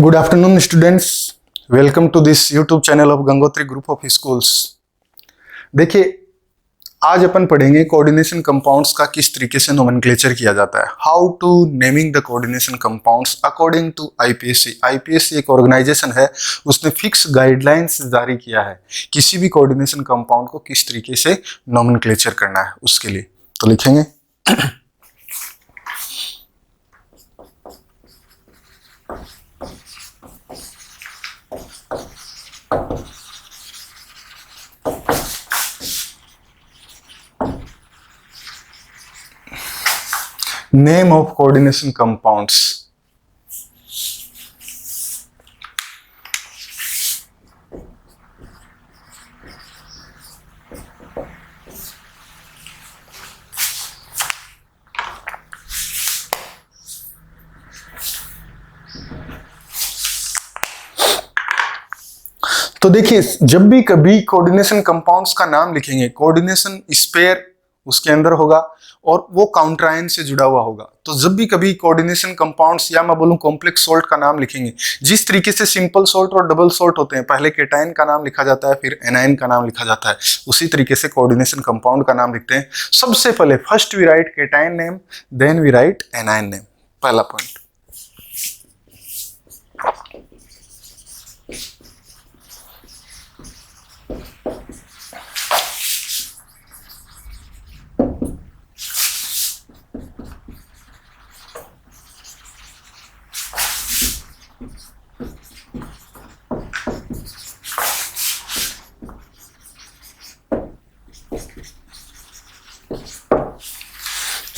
Good afternoon, students. Welcome to this YouTube channel of Gangotri Group of Schools. देखिए, आज अपन पढ़ेंगे coordination compounds का किस तरीके से नोमेनक्लेचर किया जाता है. How to naming the coordination compounds according to IUPAC. IUPAC एक ऑर्गेनाइजेशन है, उसने फिक्स गाइडलाइंस जारी किया है किसी भी कोऑर्डिनेशन कंपाउंड को किस तरीके से नोमेनक्लेचर करना है. उसके लिए तो लिखेंगे name of coordination compounds. तो देखिए, जब भी कभी कोऑर्डिनेशन कंपाउंड्स का नाम लिखेंगे, कोऑर्डिनेशन स्पेयर उसके अंदर होगा और वो काउंटरायन से जुड़ा हुआ होगा. तो जब भी कभी कोऑर्डिनेशन कंपाउंड्स या मैं बोलूं कॉम्प्लेक्स सोल्ट का नाम लिखेंगे, जिस तरीके से सिंपल सोल्ट और डबल सोल्ट होते हैं, पहले केटाइन का नाम लिखा जाता है, फिर एनाइन का नाम लिखा जाता है, उसी तरीके से कोऑर्डिनेशन कंपाउंड का नाम लिखते हैं. सबसे पहले फर्स्ट वी राइट केटाइन नेम, देन वी राइट एनाइन नेम. पहला पॉइंट.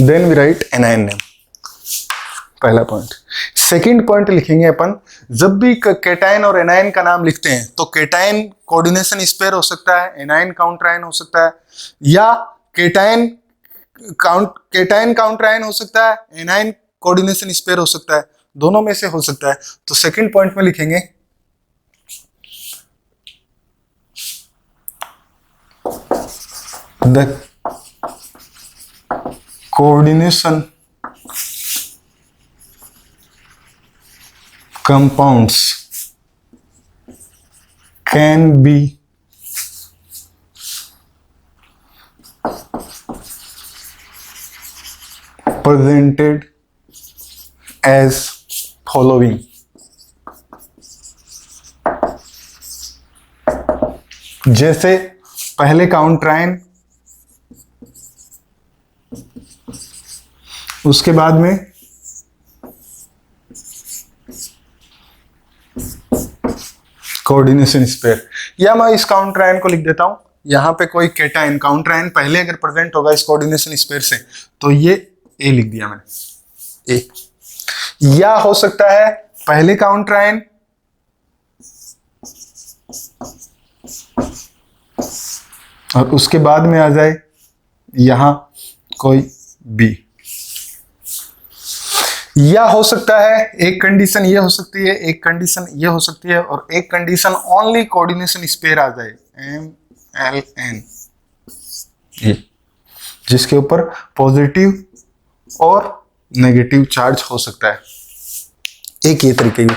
देन वी राइट एनाइन नेम. पहला पॉइंट. सेकंड पॉइंट लिखेंगे अपन, जब भी केटाइन और एनाइन का नाम लिखते हैं तो केटाइन कोऑर्डिनेशन स्पेयर हो सकता है, एनाइन काउंटरायन हो सकता है, या केटाइन काउंटरायन हो सकता है, एनाइन कोऑर्डिनेशन स्पेयर हो सकता है, दोनों में से हो सकता है. तो सेकंड पॉइंट में लिखेंगे the coordination compounds can be presented as following. जैसे पहले काउंटरायन, उसके बाद में कोऑर्डिनेशन स्पेयर. या मैं इस काउंटरायन को लिख देता हूं, यहां पे कोई केटाइन काउंटरायन पहले अगर प्रेजेंट होगा इस कोऑर्डिनेशन स्पेयर से, तो ये ए लिख दिया मैंने, ए. या हो सकता है पहले काउंटरायन और उसके बाद में आ जाए यहां कोई बी. या हो सकता है एक कंडीशन ये हो सकती है, एक कंडीशन ये हो सकती है, और एक कंडीशन ओनली कोऑर्डिनेशन स्पेयर आ जाए, एम एल एन, जिसके ऊपर पॉजिटिव और नेगेटिव चार्ज हो सकता है. एक ये तरीके की.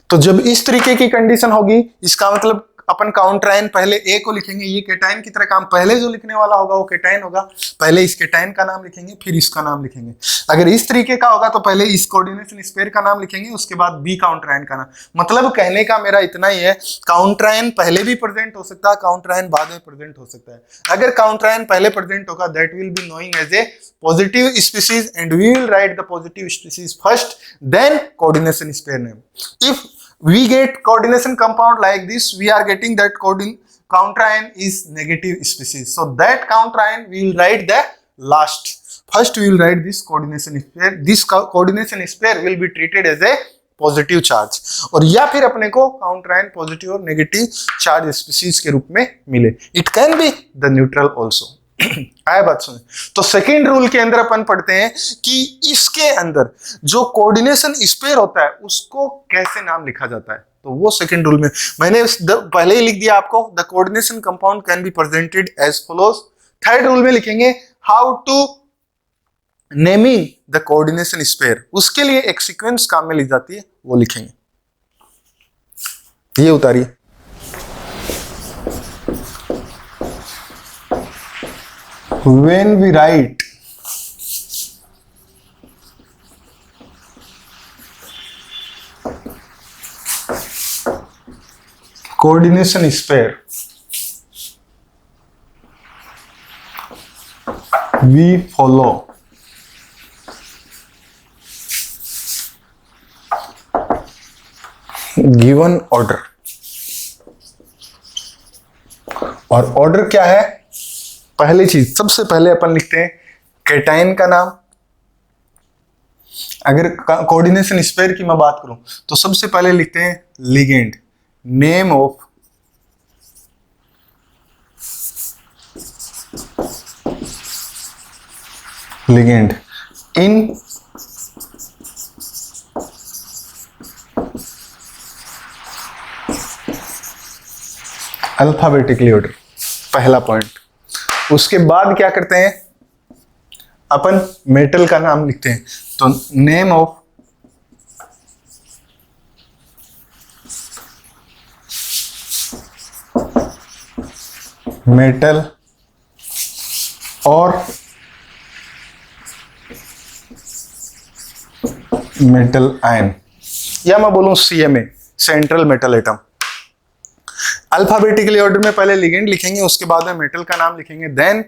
तो जब इस तरीके की कंडीशन होगी, इसका मतलब अपन काउंटरायन पहले ए को लिखेंगे, ये केटाइन की तरह काम, पहले जो लिखने वाला होगा वो केटाइन होगा, पहले इस केटाइन का नाम लिखेंगे, फिर इसका नाम लिखेंगे. अगर इस तरीके का होगा तो पहले इस कोऑर्डिनेशन स्पेयर का नाम लिखेंगे, उसके बाद बी काउंटरायन का नाम. मतलब कहने का मेरा इतना ही है, काउंटरायन पहले भी प्रेजेंट हो सकता है, काउंटरायन बाद में प्रेजेंट हो सकता है. अगर काउंटरायन पहले प्रेजेंट होगा, that will be knowing as a positive species and we will write the positive species first, then coordination spare name. If we get coordination compound like this, we are getting that counterion is negative species, so that counterion we will write the last. First we will write this coordination spare. This coordination spare will be treated as a positive charge, और या फिर अपने को काउंटरायन positive और negative charge species के रूप में मिले. It can be the neutral also. आया बात सुने. तो सेकेंड रूल के अंदर अपन पढ़ते हैं कि इसके अंदर जो कोऑर्डिनेशन स्पेयर होता है उसको कैसे नाम लिखा जाता है. तो वो सेकेंड रूल में मैंने पहले ही लिख दिया आपको, the coordination compound can be presented as follows. Third rule में लिखेंगे how to naming the coordination sphere. उसके लिए एक सीक्वेंस काम में ली जाती है, वो लिखेंगे. ये उतारिए। When we write coordination sphere, we follow given order। और ऑर्डर क्या है? पहली चीज, सबसे पहले अपन लिखते हैं कैटायन का नाम। अगर कोऑर्डिनेशन स्पेयर की मैं बात करूं तो सबसे पहले लिखते हैं ligand, name of ligand in alphabetically order, पहला पॉइंट। उसके बाद क्या करते हैं, अपन मेटल का नाम लिखते हैं। तो नेम ऑफ मेटल और मेटल आयन, या मैं बोलूं CMA, central metal atom. Alphabetically order में पहले लिगेंड लिखेंगे, उसके बाद में मेटल का नाम लिखेंगे, then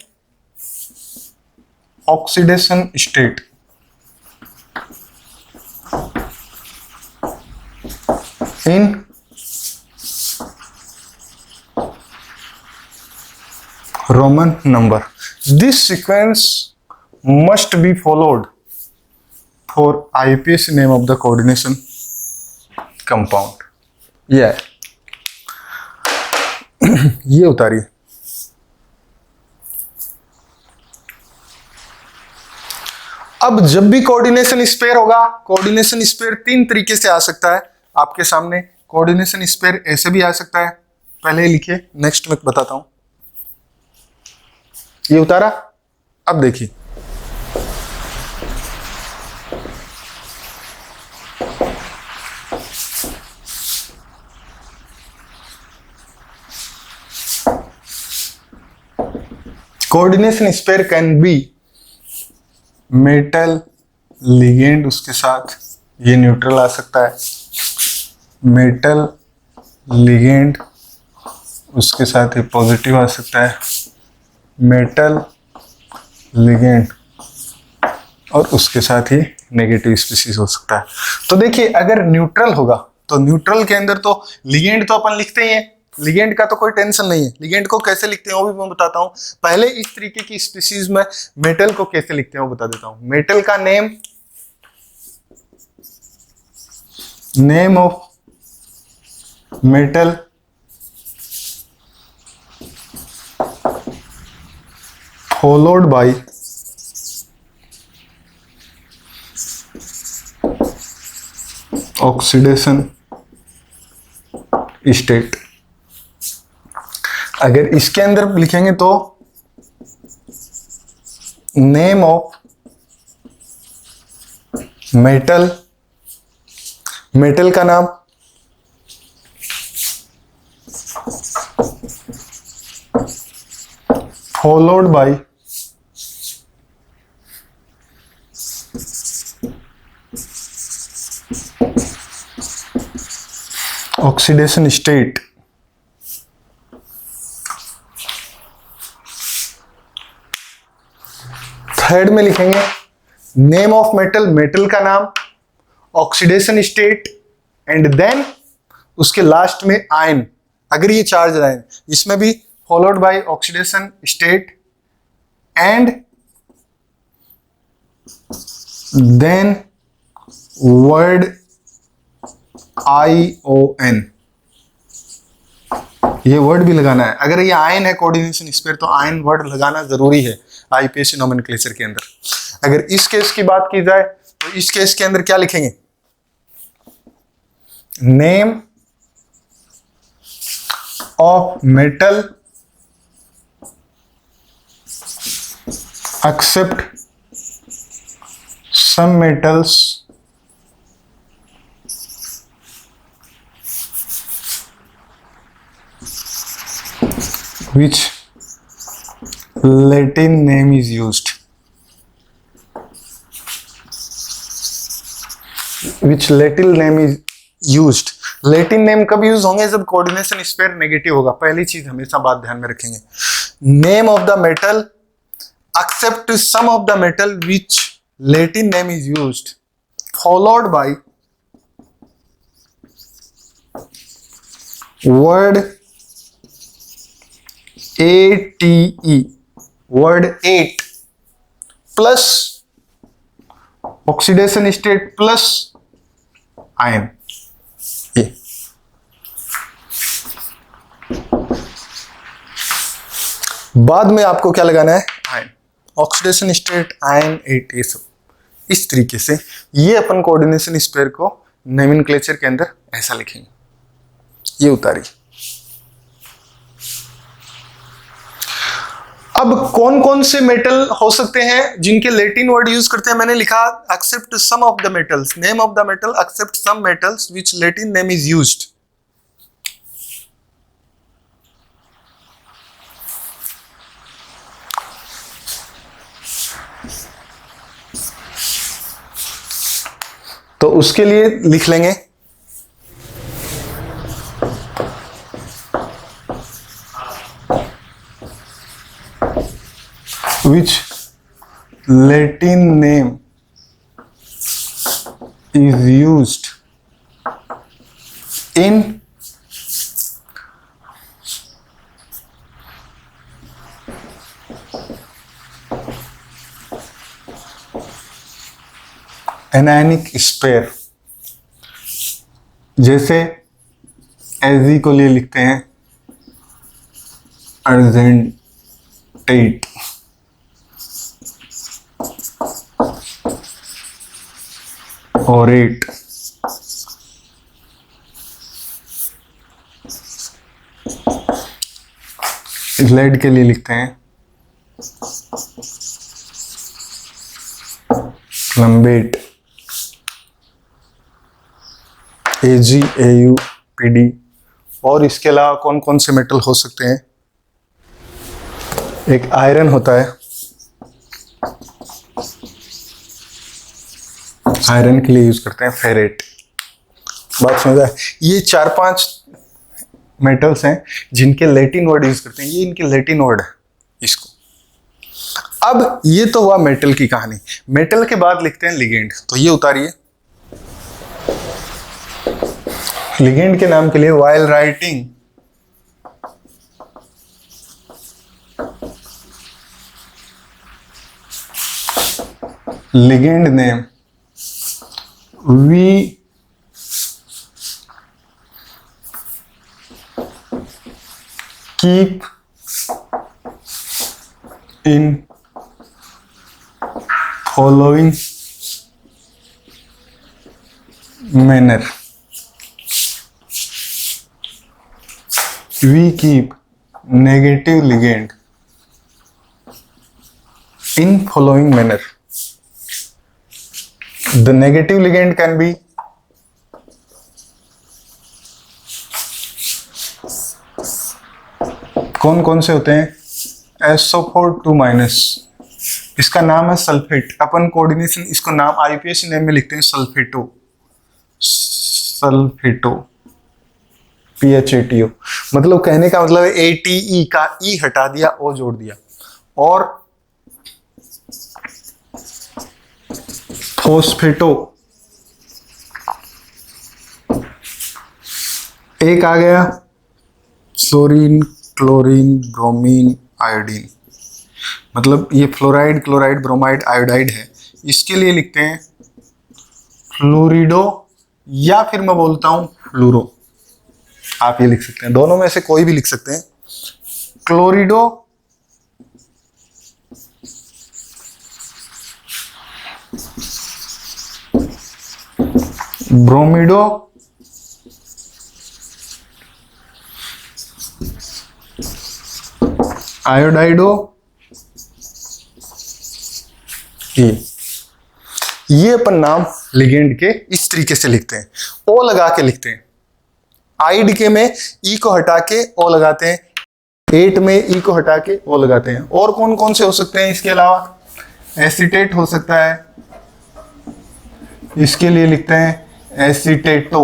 oxidation state, in Roman number. This sequence must be followed for IUPAC name of the coordination compound. ये उतारिए। अब जब भी कोऑर्डिनेशन स्पेयर होगा, कोऑर्डिनेशन स्पेयर तीन तरीके से आ सकता है आपके सामने। कोऑर्डिनेशन स्पेयर ऐसे भी आ सकता है, पहले लिखिए, नेक्स्ट में बताता हूं। ये उतारा। अब देखिए, coordination sphere can be metal ligand, उसके साथ ये न्यूट्रल आ सकता है, मेटल लिगेंड उसके साथ ये पॉजिटिव आ सकता है, मेटल लिगेंड और उसके साथ ही नेगेटिव स्पीशीज हो सकता है। तो देखिए, अगर न्यूट्रल होगा तो न्यूट्रल के अंदर तो लिगेंड तो अपन लिखते ही हैं, लिगेंड का तो कोई टेंशन नहीं है। लिगेंड को कैसे लिखते हैं वो भी मैं बताता हूं। पहले इस तरीके की स्पीशीज में मेटल को कैसे लिखते हैं वो बता देता हूं। मेटल का name of metal followed by oxidation state. अगर इसके अंदर लिखेंगे तो नेम ऑफ मेटल, मेटल का नाम followed by oxidation state. Third में लिखेंगे नेम ऑफ मेटल, मेटल का नाम, ऑक्सीडेशन स्टेट एंड देन उसके लास्ट में आयन। अगर ये चार्ज आयन, इसमें भी followed by oxidation state and then word ION। ये वर्ड भी लगाना है। अगर ये आयन है कोऑर्डिनेशन स्पेयर तो आयन वर्ड लगाना जरूरी है IUPAC नोमेनक्लेचर के अंदर। अगर इस केस की बात की जाए तो इस केस के अंदर क्या लिखेंगे, name of metal except some metals which Latin name is used, which Latin name is used. Latin name कब यूज होंगे? जब कोऑर्डिनेशन स्पेयर नेगेटिव होगा। पहली चीज हमेशा बात ध्यान में रखेंगे, name of the metal except some of the metal which Latin name is used, followed by word ATE, word 8 plus oxidation state plus ion। ये बाद में आपको क्या लगाना है? आयन, ऑक्सीडेशन स्टेट, आयन, 8, ये सब इस तरीके से। ये अपन कोऑर्डिनेशन स्पेयर को नोमेनक्लेचर के अंदर ऐसा लिखेंगे। ये उतारी। अब कौन कौन से मेटल हो सकते हैं जिनके लैटिन वर्ड यूज करते हैं? मैंने लिखा except some of the metals, name of the metal except some metals which Latin name is used. तो उसके लिए लिख लेंगे which Latin name is used in anionic sphere। जैसे Ag को लिए लिखते हैं अर्जेंटेट, ऑरेट, लेड के लिए लिखते हैं प्लम्बेट, Ag, Au, Pd। और इसके अलावा कौन कौन से मेटल हो सकते हैं? एक आयरन होता है, आयरन के लिए यूज करते हैं फेरेट। बात समझ आए? ये 4-5 मेटल्स हैं जिनके लैटिन वर्ड यूज करते हैं। ये इनके लैटिन वर्ड है इसको। अब ये तो हुआ मेटल की कहानी। मेटल के बाद लिखते हैं लिगेंड। तो ये उतारिए। लिगेंड के नाम के लिए while writing ligand name we keep in following manner। We keep negative ligand in following manner। The negative ligand can be कौन कौन से होते हैं? SO4 2-, इसका नाम है सल्फेट। अपन कोऑर्डिनेशन इसको नाम आईपीएसी नेम में लिखते हैं सल्फेटो, सल्फेटो, PHATO। मतलब कहने का मतलब है ATE का E हटा दिया, O जोड़ दिया। और फोस्फेटो एक आ गया, फ्लोरीन, क्लोरीन, ब्रोमीन, आयोडीन। मतलब ये फ्लोराइड, क्लोराइड, ब्रोमाइड, आयोडाइड है। इसके लिए लिखते हैं फ्लोरिडो, या फिर मैं बोलता हूं फ्लूरो। आप ये लिख सकते हैं, दोनों में से कोई भी लिख सकते हैं। क्लोरिडो, ब्रोमिडो, आयोडाइडो, ये अपन नाम लिगेंड के इस तरीके से लिखते हैं। ओ लगा के लिखते हैं। आइड के में ई को हटा के ओ लगाते हैं। 8 में ई को हटा के ओ लगाते हैं। और कौन कौन से हो सकते हैं इसके अलावा? एसीटेट हो सकता है, इसके लिए लिखते हैं एसीटेटो।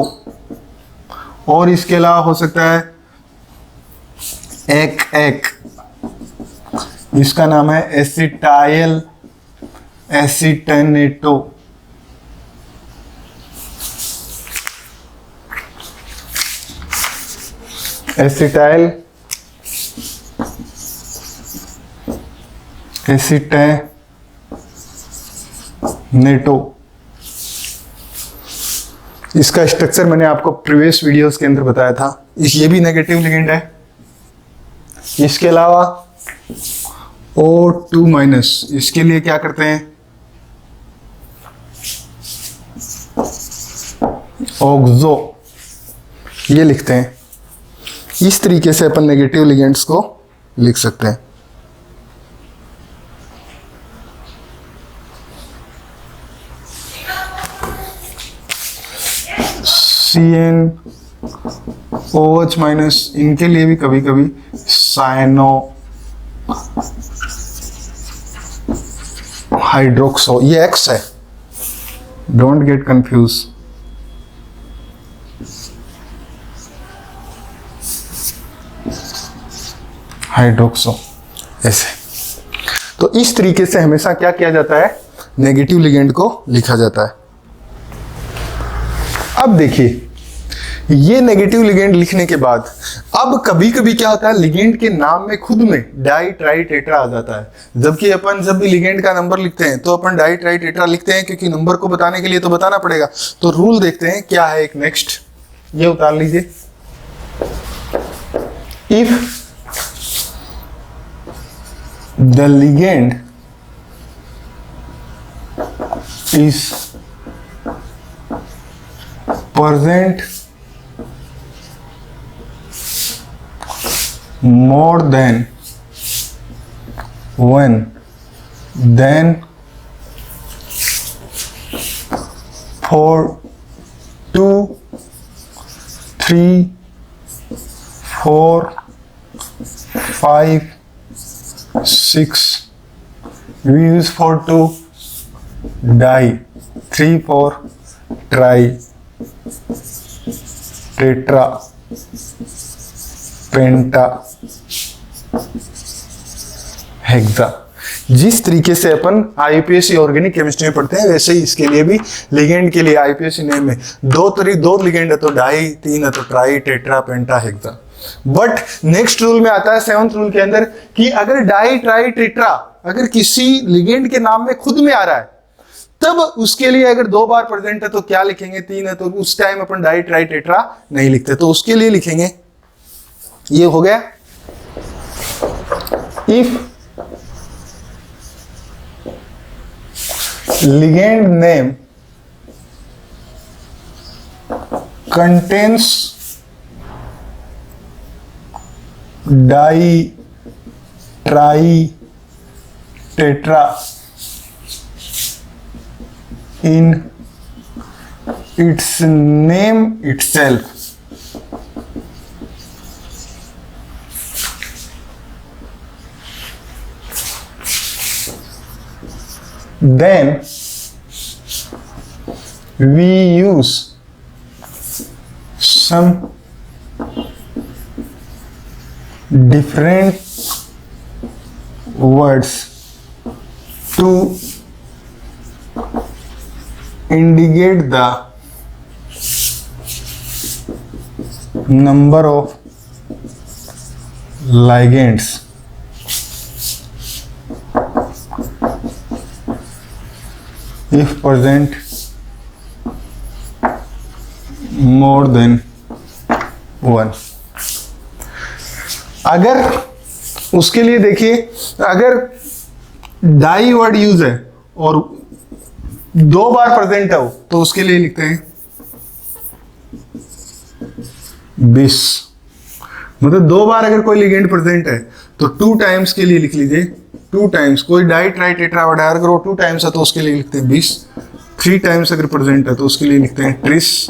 और इसके अलावा हो सकता है एक, इसका नाम है एसिटाइल एसिटेनेटो। एसिटाइल एसिटेनेटो, इसका स्ट्रक्चर मैंने आपको प्रीवियस वीडियोस के अंदर बताया था। ये भी नेगेटिव लिगेंड है। इसके अलावा O2-, इसके लिए क्या करते हैं? ऑक्सो, ये लिखते हैं। इस तरीके से अपन नेगेटिव लिगेंड्स को लिख सकते हैं। CnOH-, इनके लिए भी कभी कभी साइनो हाइड्रोक्सो, ये X है, डोंट गेट कंफ्यूज। हाइड्रोक्सो ऐसे। तो इस तरीके से हमेशा क्या किया जाता है? नेगेटिव लिगेंड को लिखा जाता है। अब देखिए, ये नेगेटिव लिगेंड लिखने के बाद अब कभी कभी क्या होता है, लिगेंड के नाम में खुद में डाई ट्राई टेट्रा आ जाता है। जबकि अपन जब भी लिगेंड का नंबर लिखते हैं तो अपन डाई ट्राई टेट्रा लिखते हैं, क्योंकि नंबर को बताने के लिए तो बताना पड़ेगा। तो रूल देखते हैं क्या है एक। नेक्स्ट ये उतार लीजिए। If the ligand is present more than one, then for 2, 3, 4, 5, 6, we use for 2 di, 3, 4 tri, tetra, penta, hexa. जिस तरीके से अपन आईपीएससी ऑर्गेनिक केमिस्ट्री में पढ़ते हैं, वैसे ही इसके लिए भी लिगेंड के लिए आईपीएससी नेम में दो लिगेंड है तो डाई, 3 है तो try, tetra, penta, hexa. But next rule में आता है 7th रूल के अंदर कि अगर डाई, ट्राई, टेट्रा अगर किसी लिगेंड के नाम में खुद में आ रहा है, तब उसके लिए अगर 2 बार प्रेजेंट है तो क्या लिखेंगे? 3 है तो उस टाइम अपन डाई, ट्राई, टेट्रा नहीं लिखते, तो उसके लिए लिखेंगे, ये हो गया, if ligand name contains di, tri, tetra in its name itself, then we use some different words to indicate the number of ligands if present more than 1। अगर उसके लिए देखिए, अगर डाई वर्ड यूज है और 2 बार प्रेजेंट है तो उसके लिए लिखते हैं 20। मतलब 2 बार अगर कोई लिगेंड प्रेजेंट है तो 2 टाइम्स के लिए लिख लीजिए 2 टाइम्स। कोई डाई, ट्राई, टेट्रा वर्ड अगर वो 2 टाइम्स है तो उसके लिए लिखते हैं 20। 3 टाइम्स अगर प्रेजेंट है तो उसके लिए लिखते हैं 30।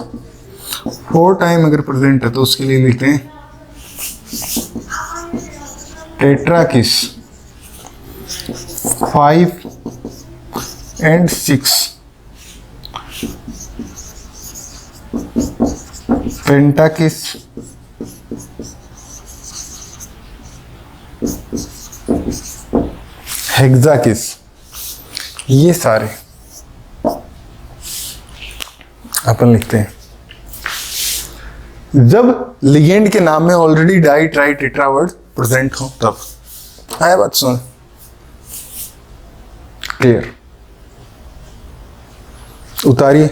4 टाइम अगर प्रेजेंट है तो उसके लिए लिखते हैं टेट्रा किस 5 and 6, पेंटा किस हेक्सा किस, ये सारे अपन लिखते हैं। जब लिगेंड के नाम में already di tri tetra word present हो तब। आया बात सुन, क्लियर? उतारिए।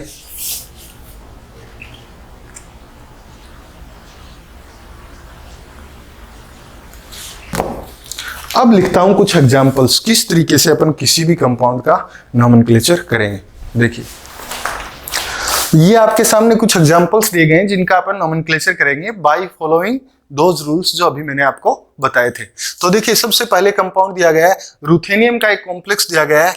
अब लिखता हूं कुछ एग्जांपल्स, किस तरीके से अपन किसी भी कंपाउंड का नोमेनक्लेचर करेंगे। देखिए, ये आपके सामने कुछ एग्जांपल्स दिए गए हैं जिनका अपन नोमेनक्लेचर करेंगे बाय फॉलोइंग दोज रूल्स जो अभी मैंने आपको बताए थे। तो देखिए, सबसे पहले कंपाउंड दिया गया है रुथेनियम का, एक कॉम्प्लेक्स दिया गया है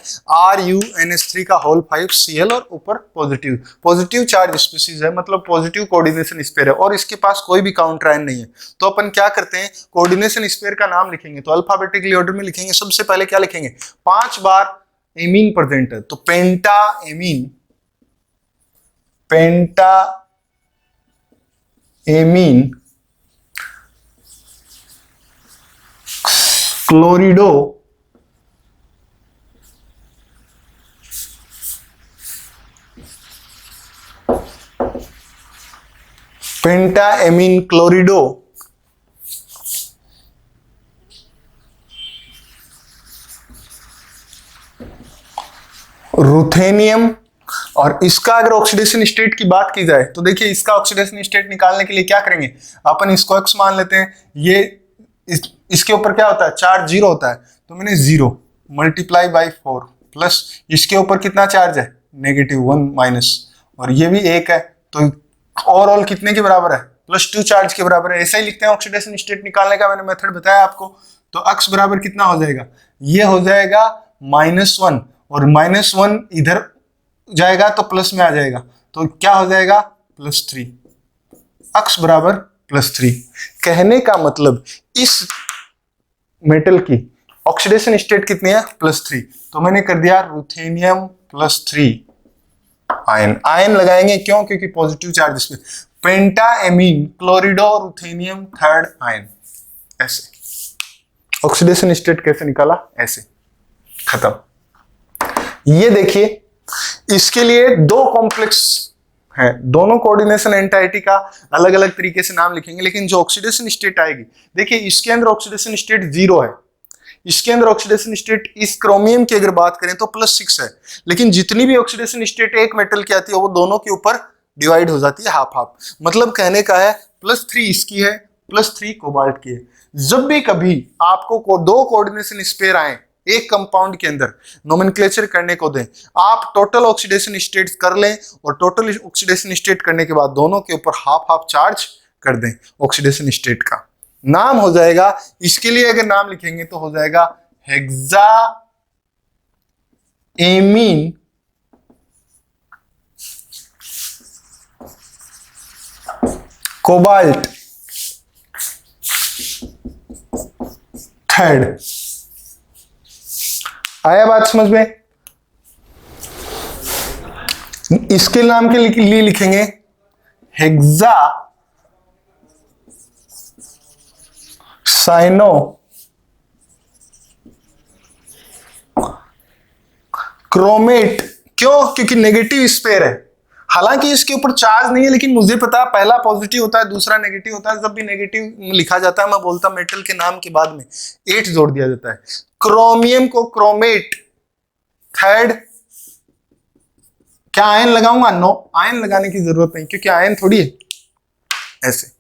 RuNH3 का होल 5Cl और ऊपर पॉजिटिव चार्ज स्पीशीज है, मतलब पॉजिटिव कोऑर्डिनेशन स्पेयर है और इसके पास कोई भी काउंटर आयन नहीं है। तो अपन क्या करते हैं, कोऑर्डिनेशन स्पेयर का नाम लिखेंगे तो अल्फाबेटिकली ऑर्डर में लिखेंगे। सबसे पहले क्या लिखेंगे, 5 बार एमीन प्रेजेंट है तो पेंटा एमीन क्लोरिडो पेंटा एमीन क्लोरिडो रुथेनियम। और इसका अगर ऑक्सीडेशन स्टेट की बात की जाए तो देखिए, इसका ऑक्सीडेशन स्टेट निकालने के लिए क्या करेंगे, अपन इसको X मान लेते हैं। ये इसके ऊपर क्या होता है, चार्ज 0 होता है, तो मैंने 0 मल्टीप्लाई बाई 4 प्लस इसके ऊपर कितना चार्ज है, -1 माइनस, और ये भी 1 है, तो ओवरऑल कितने के बराबर है, +2 चार्ज के बराबर है। ऐसा ही लिखते हैं ऑक्सीडेशन स्टेट निकालने का, मैंने मेथड बताया आपको। तो X बराबर कितना हो जाएगा, ये हो जाएगा -1 और -1 इधर जाएगा तो प्लस में आ जाएगा, तो क्या हो जाएगा +3। X बराबर +3। कहने का मतलब इस मेटल की ऑक्सीडेशन स्टेट कितनी है, +3। तो मैंने कर दिया रुथेनियम +3 आयन लगाएंगे, क्यों, क्योंकि पॉजिटिव चार्ज इसमें। पेंटा एमीन क्लोरिडो रुथेनियम 3rd आयन। ऐसे ऑक्सीडेशन स्टेट कैसे निकाला, ऐसे खत्म। ये देखिए, इसके लिए 2 कॉम्प्लेक्स है, दोनों कोऑर्डिनेशन एंटाइटी का अलग अलग तरीके से नाम लिखेंगे, लेकिन जो ऑक्सीडेशन स्टेट आएगी, देखिए इसके अंदर ऑक्सीडेशन स्टेट 0 है, इसके अंदर ऑक्सीडेशन स्टेट इस क्रोमियम की अगर बात करें तो +6 है, लेकिन जितनी भी ऑक्सीडेशन स्टेट एक मेटल की आती है वो दोनों के ऊपर डिवाइड हो जाती है, हाफ हाफ। मतलब कहने का है +3 इसकी है, +3 कोबाल्ट की है। जब भी कभी आपको 2 कोऑर्डिनेशन स्पेयर आए एक कंपाउंड के अंदर, नोमेनक्लेचर करने को दें, आप टोटल ऑक्सीडेशन स्टेट कर लें और टोटल ऑक्सीडेशन स्टेट करने के बाद दोनों के ऊपर हाफ हाफ चार्ज कर दें। ऑक्सीडेशन स्टेट का नाम हो जाएगा, इसके लिए अगर नाम लिखेंगे तो हो जाएगा हेक्सा एमीन कोबाल्ट 3rd। आया बात समझ में? इसके नाम के लिए लिखेंगे हेक्सा साइनो क्रोमेट। क्यों, क्योंकि नेगेटिव स्पेयर है, हालांकि इसके ऊपर चार्ज नहीं है, लेकिन मुझे पता है पहला पॉजिटिव होता है दूसरा नेगेटिव होता है। जब भी नेगेटिव लिखा जाता है मैं बोलता मेटल के नाम के बाद में 8 जोड़ दिया जाता है। क्रोमियम को क्रोमेट 3rd। क्या आयन लगाऊंगा, नो, आयन लगाने की जरूरत नहीं, क्योंकि आयन थोड़ी है। ऐसे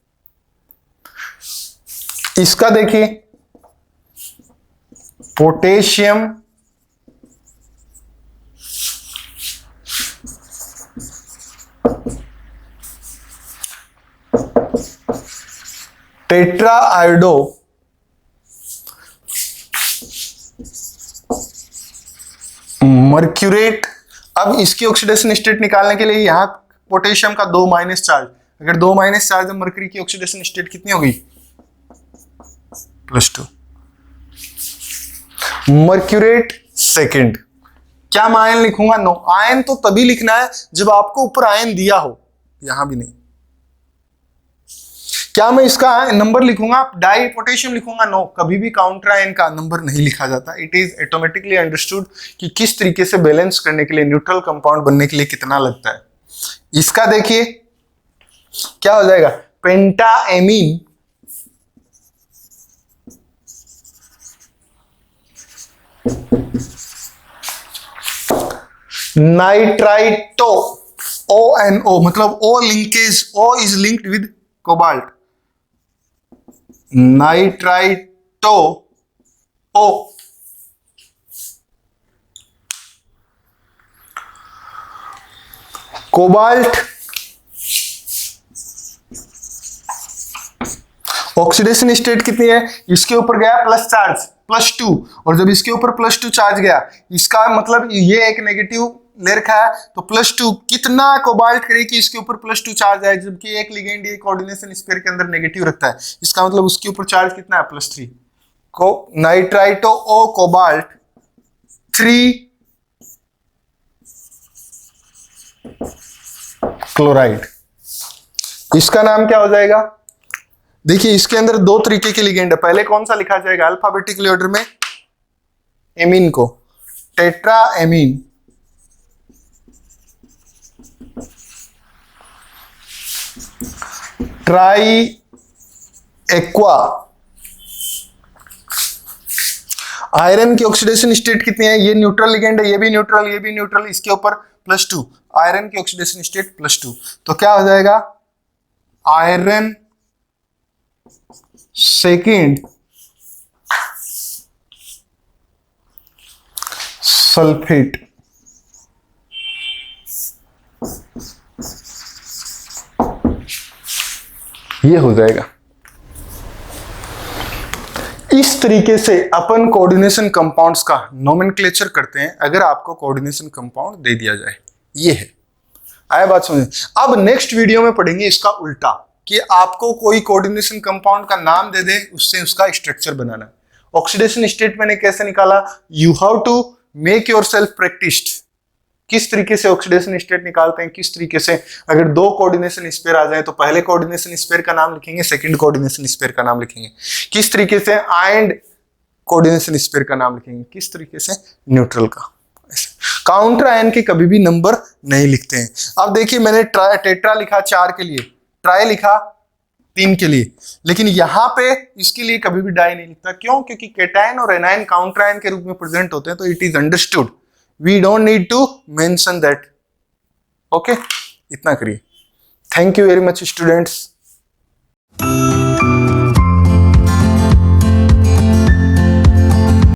इसका देखिए पोटेशियम टेट्रा आयोडो मर्क्यूरेट। अब इसकी ऑक्सीडेशन स्टेट निकालने के लिए यहां पोटेशियम का 2 माइनस चार्ज, अगर 2 माइनस चार्ज है मर्क्यूरी की ऑक्सीडेशन स्टेट कितनी होगी, +2। मर्क्यूरेट सेकंड। क्या मैं आयन लिखूंगा? नो। आयन तो तभी लिखना है जब आपको ऊपर आयन दिया हो, यहां भी नहीं। क्या मैं इसका नंबर लिखूंगा? डाई पोटेशियम लिखूंगा? नो, कभी भी काउंटर आयन का नंबर नहीं लिखा जाता। इट इज ऑटोमेटिकली अंडरस्टूड कि किस तरीके से बैलेंस करने के लिए, न्यूट्रल कंपाउंड बनने के लिए कितना लगता है। इसका देखिए क्या हो जाएगा, पेंटाएमीन नाइट्राइटो, ONO, मतलब O linkage, O is linked with cobalt, nitrito O। Cobalt oxidation state कितनी है? इसके ऊपर गया प्लस चार्ज +2, और जब इसके ऊपर +2 चार्ज गया, इसका मतलब ये एक नेगेटिव ले रखा है, तो +2 कितना कोबाल्ट करे कि इसके ऊपर +2 चार्ज आए, जबकि एक लिगेंड ये कोऑर्डिनेशन स्फीयर के अंदर नेगेटिव रखता है। इसका मतलब उसके ऊपर चार्ज कितना है? +3। को नाइट्राइटो O कोबाल्ट 3 क्लोराइड, इसका नाम क्या हो जाएगा? देखिए इसके अंदर दो तरीके के लिगेंड है। पहले कौन सा लिखा जाएगा अल्फाबेटिकली ऑर्डर में? एमीन को, tetra amine, try aqua. Iron की ऑक्सीडेशन स्टेट कितनी है? ये न्यूट्रल लिगेंड है, ये भी न्यूट्रल, ये भी न्यूट्रल, इसके ऊपर +2, आयरन की ऑक्सीडेशन स्टेट +2, तो क्या हो जाएगा? Iron second sulphate. ये हो जाएगा। इस तरीके से अपन कोऑर्डिनेशन कंपाउंड्स का नोमेनक्लेचर करते हैं अगर आपको कोऑर्डिनेशन कंपाउंड दे दिया जाए। ये है, आया बात समझ? अब नेक्स्ट वीडियो में पढ़ेंगे इसका उल्टा, कि आपको कोई कोऑर्डिनेशन कंपाउंड का नाम दे दे, उससे उसका स्ट्रक्चर बनाना है। ऑक्सीडेशन स्टेट मैंने कैसे निकाला? You have to make yourself practiced. किस तरीके से ऑक्सीडेशन स्टेट निकालते हैं, किस तरीके से अगर दो कोऑर्डिनेशन स्पेयर आ जाए तो पहले कोऑर्डिनेशन स्पेयर का नाम लिखेंगे, सेकंड कोऑर्डिनेशन स्पेयर का नाम लिखेंगे, किस तरीके से आयन कोऑर्डिनेशन स्पेयर का नाम लिखेंगे, किस तरीके से न्यूट्रल का। काउंटर आयन के कभी भी नंबर नहीं लिखते हैं। अब देखिए मैंने टेट्रा लिखा 4 के लिए, ट्राई लिखा 3 के लिए, लेकिन यहां पे इसके लिए कभी भी डाई नहीं लिखता। क्यों? क्योंकि केटायन और एनायन काउंटर आयन के रूप में प्रेजेंट होते हैं, तो it is understood, we don't need to mention that. Okay, इतना करिए। Thank you very much students.